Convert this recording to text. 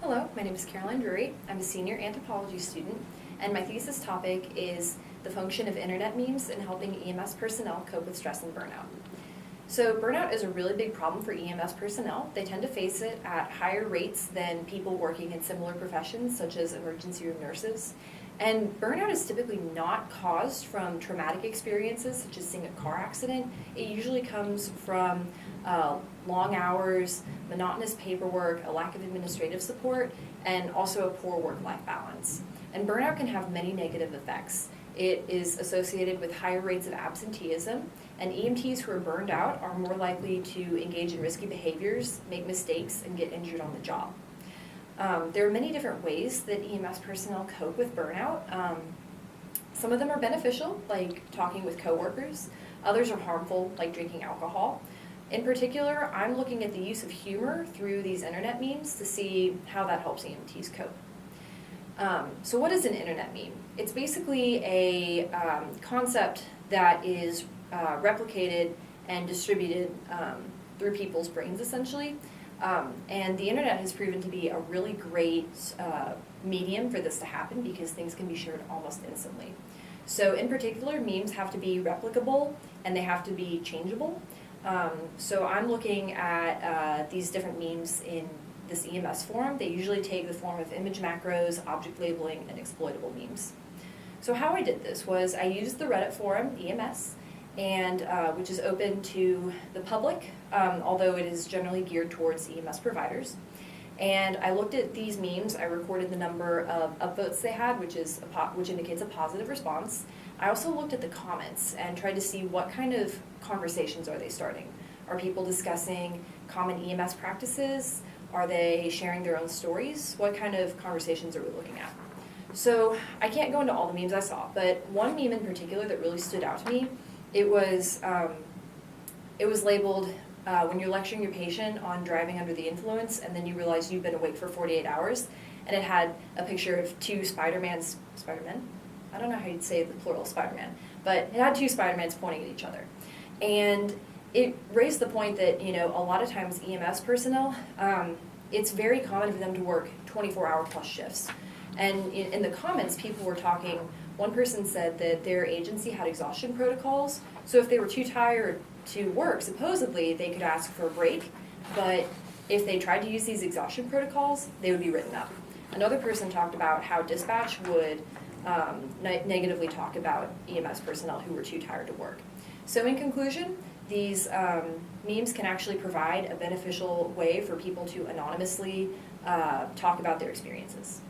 Hello, my name is Caroline Drury. I'm a senior anthropology student, and my thesis topic is the function of internet memes in helping EMS personnel cope with stress and burnout. So burnout is a really big problem for EMS personnel. They tend to face it at higher rates than people working in similar professions, such as emergency room nurses. And burnout is typically not caused from traumatic experiences, such as seeing a car accident. It usually comes from long hours, monotonous paperwork, a lack of administrative support, and also a poor work-life balance. And burnout can have many negative effects. It is associated with higher rates of absenteeism, and EMTs who are burned out are more likely to engage in risky behaviors, make mistakes, and get injured on the job. There are many different ways that EMS personnel cope with burnout. Some of them are beneficial, like talking with coworkers. Others are harmful, like drinking alcohol. In particular, I'm looking at the use of humor through these internet memes to see how that helps EMTs cope. So what is an internet meme? It's basically a concept that is replicated and distributed through people's brains, essentially. And the internet has proven to be a really great medium for this to happen because things can be shared almost instantly. So in particular, memes have to be replicable and they have to be changeable. So I'm looking at these different memes in this EMS form. They usually take the form of image macros, object labeling, and exploitable memes. So how I did this was I used the Reddit forum, EMS, and which is open to the public, although it is generally geared towards EMS providers. And I looked at these memes. I recorded the number of upvotes they had, which indicates a positive response. I also looked at the comments and tried to see what kind of conversations are they starting. Are people discussing common EMS practices? Are they sharing their own stories? What kind of conversations are we looking at? So I can't go into all the memes I saw, but one meme in particular that really stood out to me, it was labeled when you're lecturing your patient on driving under the influence and then you realize you've been awake for 48 hours, and it had a picture of two Spider-Men? I don't know how you'd say the plural Spider-Man, but it had two Spider-Mans pointing at each other. And it raised the point that, a lot of times EMS personnel, it's very common for them to work 24-hour plus shifts. And in the comments, people were talking, one person said that their agency had exhaustion protocols, so if they were too tired to work, supposedly they could ask for a break, but if they tried to use these exhaustion protocols, they would be written up. Another person talked about how dispatch would negatively talk about EMS personnel who were too tired to work. So in conclusion, these memes can actually provide a beneficial way for people to anonymously talk about their experiences.